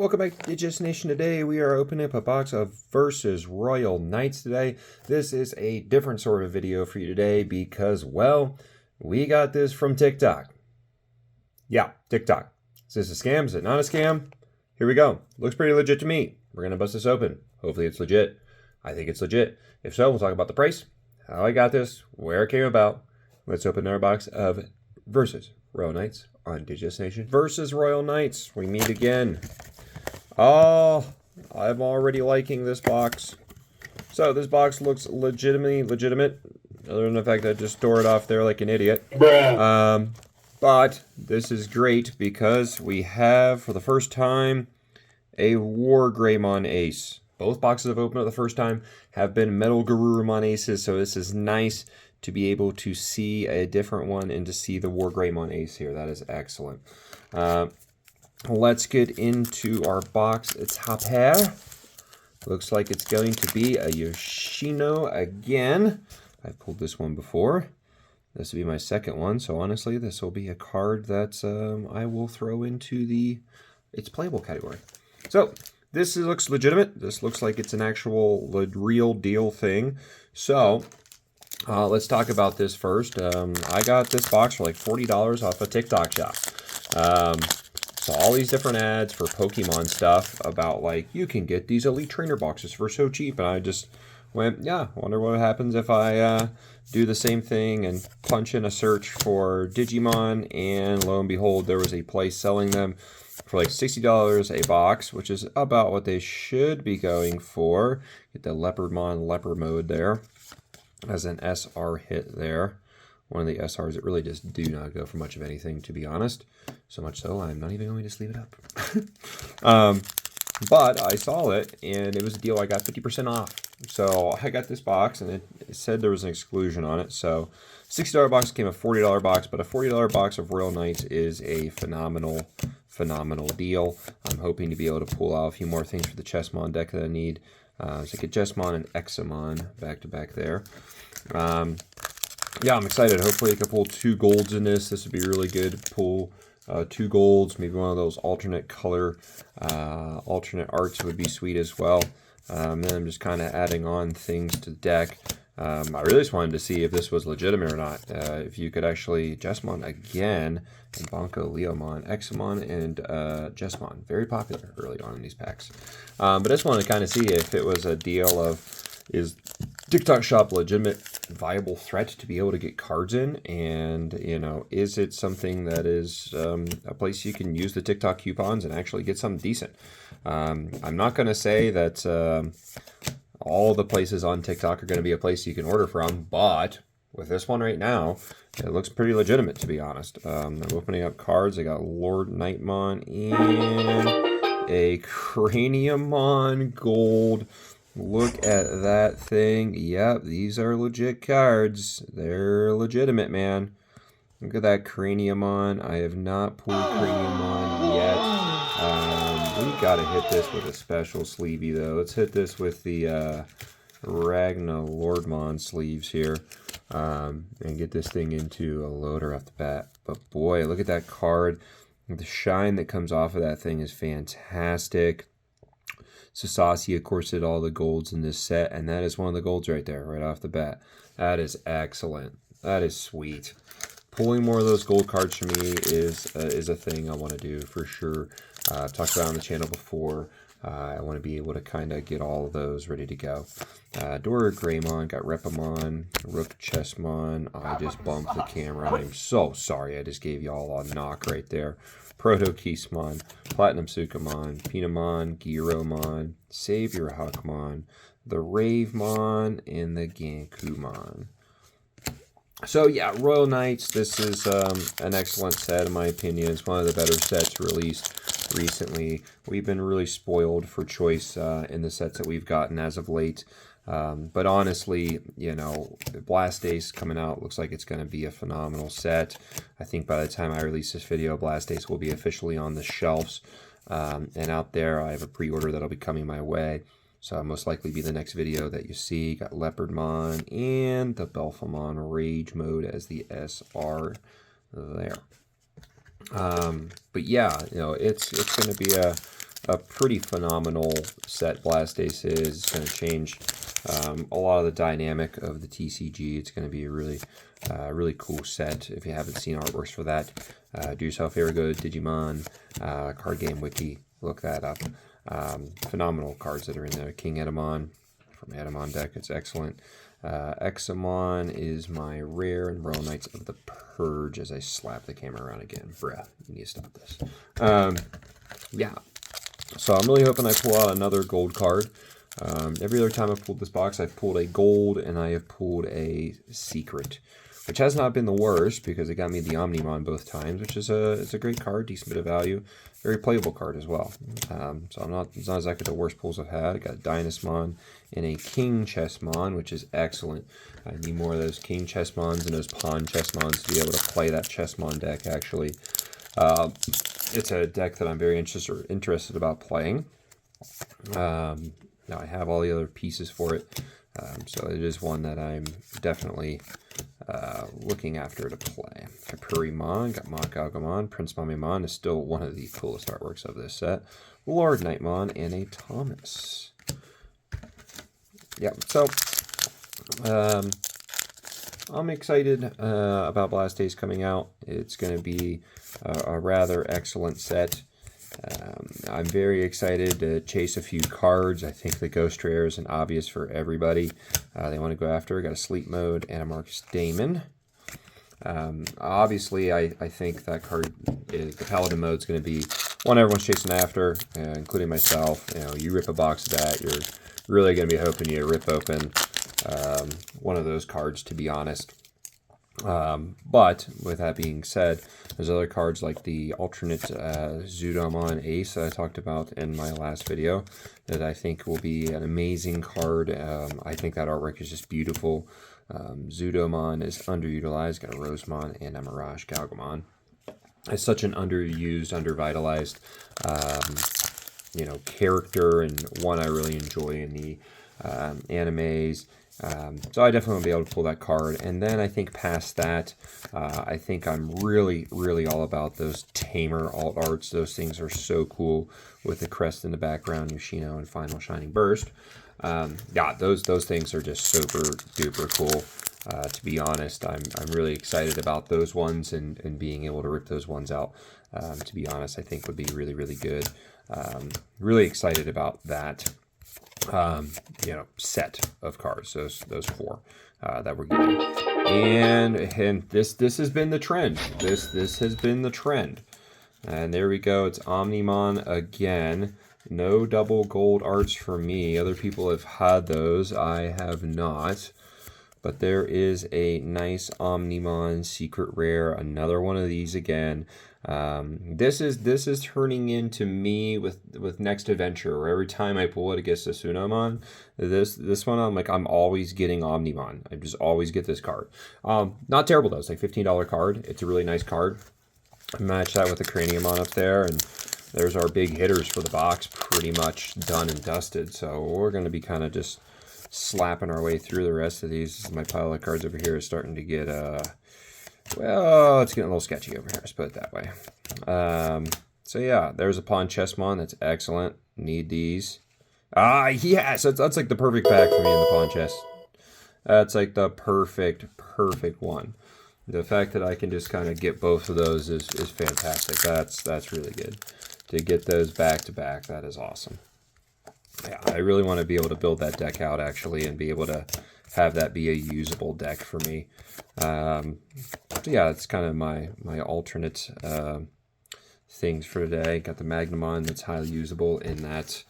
welcome back to Digimon Nation. Today we are opening up a box of Versus Royal Knights today. This is a different sort of video for you today because, well, we got this from TikTok. Yeah, TikTok. Is this a scam? Is it not a scam? Here we go. Looks pretty legit to me. We're going to bust this open. Hopefully it's legit. I think it's legit. If so, we'll talk about the price, how I got this, where it came about. Let's open our box of Versus Royal Knights on Digimon Nation. Versus Royal Knights. We meet again. Oh, I'm already liking this box. So this box looks legitimate, other than the fact that I just tore it off there like an idiot. But this is great because we have, for the first time, a War Greymon Ace. Both boxes I've opened up the first time have been Metal Garurumon Aces, so this is nice to be able to see a different one and to see the War Greymon Ace here. That is excellent. Let's get into our box. It's Hopper. Looks like it's going to be a Yoshino again. I've pulled this one before. This will be my second one, so honestly, this will be a card that I will throw into the it's playable category. So this looks legitimate. This looks like it's an actual real deal thing. So let's talk about this first. I got this box for like $40 off a TikTok shop. So all these different ads for Pokemon stuff about like, you can get these Elite Trainer boxes for so cheap. And I just went, yeah, wonder what happens if I do the same thing and punch in a search for Digimon. And lo and behold, there was a place selling them for like $60 a box, which is about what they should be going for. Get the Leopardmon Leopard mode there as an SR hit there. One of the SRs that really just do not go for much of anything, to be honest. So much so, I'm not even going to sleeve it up. But I saw it, and it was a deal. I got 50% off. So I got this box, and it said there was an exclusion on it. So $60 box became a $40 box, but a $40 box of Royal Knights is a phenomenal deal. I'm hoping to be able to pull out a few more things for the Chessmon deck that I need. So I get Chessmon and Examon back to back there. Yeah, I'm excited. Hopefully I can pull 2 golds in this. This would be really good. Pull 2 golds, maybe one of those alternate color, alternate arts would be sweet as well. And I'm just kind of adding on things to the deck. I really just wanted to see if this was legitimate or not. If you could actually Chessmon again, and Banco Leomon, Examon, and Chessmon. Very popular early on in these packs. But I just wanted to kind of see if it was a deal of, is TikTok Shop legitimate, viable threat to be able to get cards in? And, you know, is it something that is a place you can use the TikTok coupons and actually get something decent? I'm not going to say that all the places on TikTok are going to be a place you can order from, but with this one right now, it looks pretty legitimate, to be honest. I'm opening up cards. I got Lord Nightmon and a Craniumon Gold. Look at that thing. Yep, these are legit cards. They're legitimate, man. Look at that Craniumon. I have not pulled Craniumon yet. We gotta hit this with a special sleevey, though. Let's hit this with the Ragna Lordmon sleeves here. And get this thing into a loader off the bat. But boy, look at that card. The shine that comes off of that thing is fantastic. Sasasi, of course, did all the golds in this set, and that is one of the golds right there, right off the bat. That is excellent. That is sweet. Pulling more of those gold cards for me is a thing I want to do for sure. I've talked about it on the channel before. I want to be able to kind of get all of those ready to go. Dora Greymon, got Repamon, Rook Chessmon. I just bumped the camera. I'm so sorry. I just gave y'all a knock right there. Proto Keysmon, Platinum Sukamon, Pinamon, Giromon, Savior Huckmon, the Ravemon, and the Gankumon. So yeah, Royal Knights, this is an excellent set in my opinion. It's one of the better sets released recently. We've been really spoiled for choice in the sets that we've gotten as of late. But honestly, you know, Blast Ace coming out looks like it's going to be a phenomenal set. I think by the time I release this video, Blast Ace will be officially on the shelves. And out there, I have a pre-order that'll be coming my way. So it'll most likely be the next video that you see. Got Leopardmon and the Belphemon Rage mode as the SR there. But yeah, you know, it's going to be a a pretty phenomenal set. Blast Ace is. It's going to change a lot of the dynamic of the TCG. It's going to be a really cool set. If you haven't seen artworks for that, do yourself a favor, go to Digimon Card Game Wiki, look that up. Phenomenal cards that are in there. King Edamon from Edamon deck, it's excellent. Examon is my rare, and Royal Knights of the Purge, as I slap the camera around again. Bruh, you need to stop this. Yeah, so I'm really hoping I pull out another gold card. Every other time I've pulled this box, I've pulled a gold and I have pulled a secret, which has not been the worst because it got me the Omnimon both times, which is it's a great card, decent bit of value, very playable card as well. So it's not exactly the worst pulls I've had. I got a Dynasmon and a King Chessmon, which is excellent. I need more of those King Chessmons and those Pawn Chessmons to be able to play that Chessmon deck, actually. It's a deck that I'm very interested about playing. Now I have all the other pieces for it, so it is one that I'm definitely looking after to play. Kapurimon, got Mon Galgamon, Prince Mamimon is still one of the coolest artworks of this set. Lord Nightmon, and a Thomas. Yeah, so I'm excited about Blast Ace coming out. It's going to be a rather excellent set. I'm very excited to chase a few cards. I think the Ghost Rare is an obvious for everybody. They want to go after. Got a Sleep Mode and a Marcus Damon. Obviously, I think that card, the Paladin mode, is going to be one everyone's chasing after, including myself. You know, you rip a box of that, you're really going to be hoping you rip open one of those cards, to be honest. But with that being said, there's other cards like the alternate Zudomon Ace that I talked about in my last video that I think will be an amazing card. I think that artwork is just beautiful. Zudomon is underutilized, got a Rosemon and a Mirage Galgamon. It's such an underused, undervitalized character, and one I really enjoy in the animes. So I definitely will be able to pull that card. And then I think past that, I think I'm really, really all about those Tamer alt arts. Those things are so cool with the crest in the background, Yoshino and Final Shining Burst. Yeah, those things are just super duper cool. To be honest, I'm really excited about those ones, and being able to rip those ones out, to be honest, I think would be really, really good. Really excited about that. Set of cards, those four that we're getting, and this has been the trend. This has been the trend, and there we go. It's Omnimon again. No double gold arts for me. Other people have had those. I have not. But there is a nice Omnimon secret rare. Another one of these again. This is turning into me with Next Adventure, where every time I pull it against a Sunomon, this one I'm always getting Omnimon. I just always get this card. Not terrible though. It's like $15 card. It's a really nice card. Match that with the Craniumon up there, and there's our big hitters for the box, pretty much done and dusted. So we're going to be kind of just slapping our way through the rest of these. My pile of cards over here is starting to get well, it's getting a little sketchy over here, let's put it that way. So yeah, there's a Pawn Chessmon. That's excellent. Need these. Yes, that's like the perfect pack for me in the Pawn Chess. That's like the perfect one. The fact that I can just kind of get both of those is fantastic. That's really good. To get those back to back, that is awesome. Yeah, I really want to be able to build that deck out, actually, and be able to have that be a usable deck for me. So yeah, it's kind of my alternate things for today. Got the Magnamon that's highly usable in that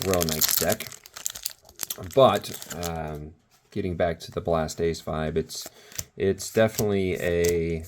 Royal Knights deck. But getting back to the Blast Ace vibe, it's definitely a,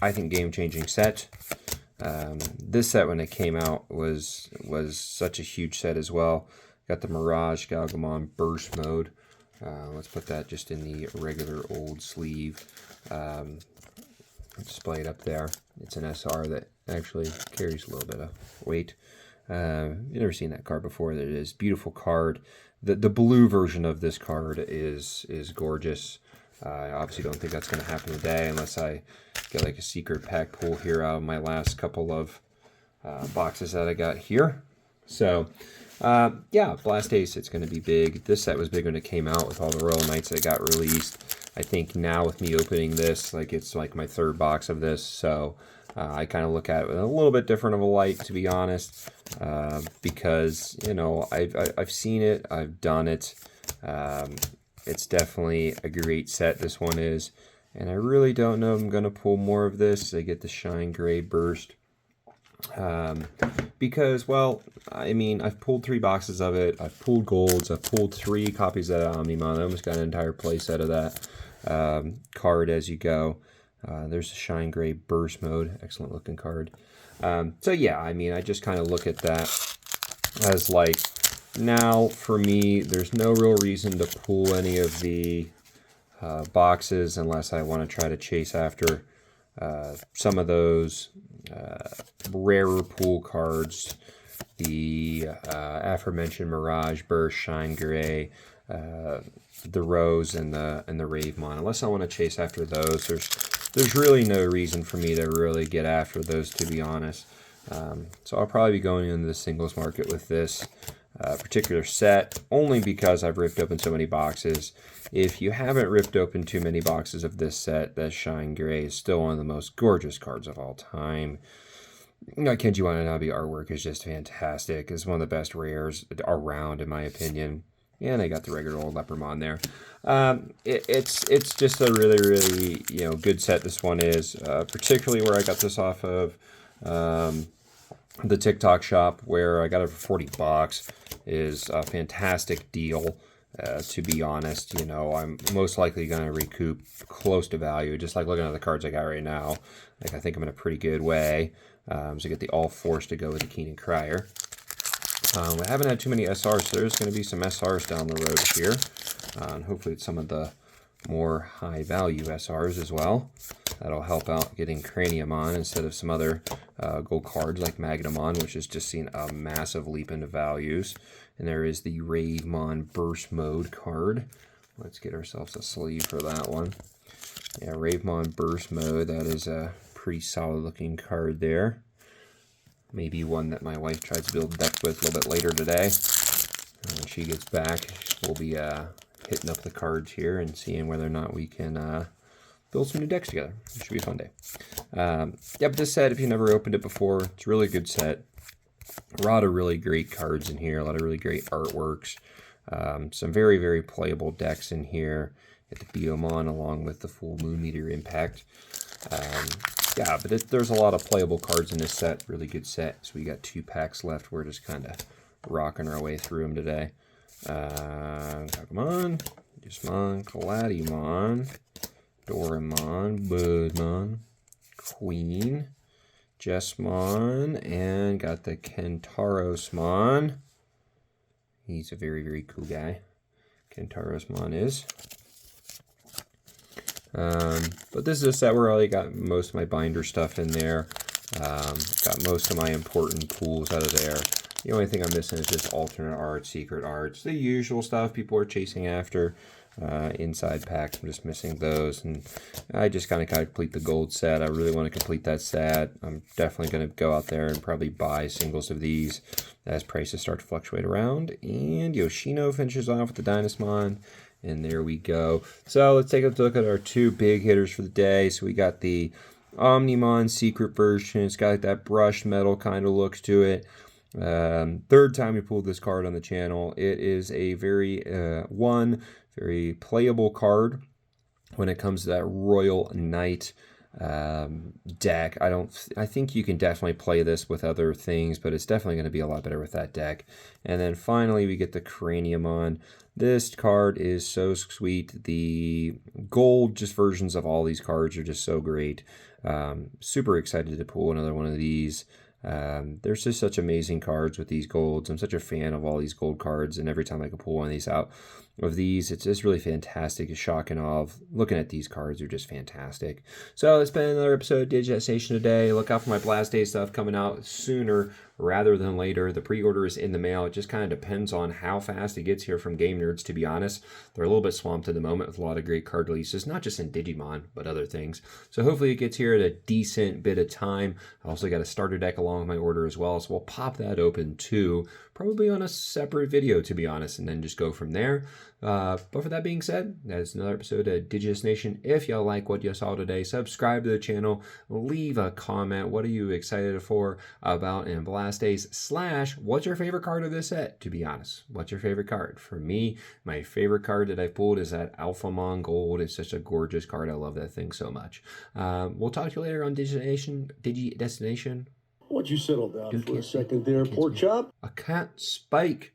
I think, game-changing set. This set, when it came out, was such a huge set as well. Got the Mirage Galgamon Burst Mode. Let's put that just in the regular old sleeve. Display it up there. It's an SR that actually carries a little bit of weight. You've never seen that card before. That is beautiful card. The blue version of this card is gorgeous. I obviously don't think that's going to happen today unless I get like a secret pack pull here out of my last couple of boxes that I got here. So, yeah, Blast Ace, it's going to be big. This set was big when it came out with all the Royal Knights that got released. I think now with me opening this, like it's like my third box of this, so I kind of look at it with a little bit different of a light, to be honest, because, you know, I've seen it, I've done it. It's definitely a great set, this one is, and I really don't know if I'm going to pull more of this. I get the Shine Gray Burst. Because, well, I mean, I've pulled 3 boxes of it, I've pulled golds, I've pulled 3 copies of Omnimon. I almost got an entire playset of that card as you go. There's a Shine Gray Burst Mode, excellent looking card. So yeah, I mean, I just kind of look at that as like, now for me, there's no real reason to pull any of the boxes unless I want to try to chase after some of those rarer pool cards, the aforementioned Mirage Burst, Shine Gray, the Rose, and the Ravemon. Unless I want to chase after those, there's really no reason for me to really get after those, to be honest. So I'll probably be going into the singles market with this particular set, only because I've ripped open so many boxes. If you haven't ripped open too many boxes of this set, that Shine Gray is still one of the most gorgeous cards of all time. Kenji Watanabe artwork is just fantastic. It's one of the best rares around, in my opinion. And I got the regular old Leopardmon there. It's just a really, really, you know, good set. This one is, particularly where I got this off of the TikTok shop, where I got it for 40 bucks, is a fantastic deal. To be honest, you know, I'm most likely going to recoup close to value, just like looking at the cards I got right now. Like, I think I'm in a pretty good way. So I get the All Force to go with the Keenan Crier. We haven't had too many SRs, so there's going to be some SRs down the road here. And hopefully it's some of the more high-value SRs as well. That'll help out getting Craniumon instead of some other gold cards like Magnamon, which has just seen a massive leap into values. And there is the Ravemon Burst Mode card. Let's get ourselves a sleeve for that one. Yeah, Ravemon Burst Mode, that is a pretty solid-looking card there. Maybe one that my wife tries to build decks with a little bit later today. When she gets back, we'll be hitting up the cards here and seeing whether or not we can build some new decks together. It should be a fun day. Yeah, but this set, if you never opened it before, it's a really good set. A lot of really great cards in here, a lot of really great artworks. Some very, very playable decks in here. Get the Biomon along with the Full Moon Meteor Impact. Yeah, but there's a lot of playable cards in this set. Really good set. So we got 2 packs left. We're just kind of rocking our way through them today. Digimon, Digimon, Caladimon, Doraemon, Budmon, Queen, Jessmon, and got the Kentarosmon. He's a very, very cool guy. Kentarosmon is. But this is a set where I already got most of my binder stuff in there. Got most of my important pools out of there. The only thing I'm missing is just alternate art, secret arts, the usual stuff people are chasing after. Inside packs, I'm just missing those. And I just kind of complete the gold set. I really want to complete that set. I'm definitely going to go out there and probably buy singles of these as prices start to fluctuate around. And Yoshino finishes off with the Dynasmon. And there we go. So let's take a look at our 2 big hitters for the day. So we got the Omnimon secret version. It's got that brushed metal kind of looks to it. Third time we pulled this card on the channel. It is a very very playable card when it comes to that Royal Knight deck. I think you can definitely play this with other things, but it's definitely going to be a lot better with that deck. And then finally we get the Craniumon. This card is so sweet. The gold just versions of all these cards are just so great. Super excited to pull another one of these. There's just such amazing cards with these golds. I'm such a fan of all these gold cards, and every time I can pull one of these out of these, it's just really fantastic. It's shock and awe. Looking at these cards are just fantastic. So it's been another episode of Digestation today. Look out for my Blast Day stuff coming out sooner rather than later. The pre-order is in the mail. It just kind of depends on how fast it gets here from Game Nerds, to be honest. They're a little bit swamped at the moment with a lot of great card releases, not just in Digimon, but other things. So hopefully it gets here at a decent bit of time. I also got a starter deck along with my order as well, so we'll pop that open too, probably on a separate video, to be honest, and then just go from there. But for that being said, that's another episode of Digidestination. If y'all like what you saw today, subscribe to the channel, leave a comment. What are you excited for about in Blast Days? / what's your favorite card of this set? To be honest, what's your favorite card? For me, my favorite card that I've pulled is that Alphamon Gold. It's such a gorgeous card. I love that thing so much. We'll talk to you later on Digidestination. Why'd you settle down for a second there, pork chop? I can't spike.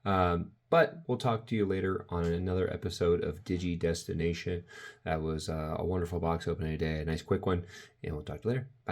But we'll talk to you later on another episode of Digidestination. That was a wonderful box opening today, a nice quick one, and we'll talk to you later. Bye.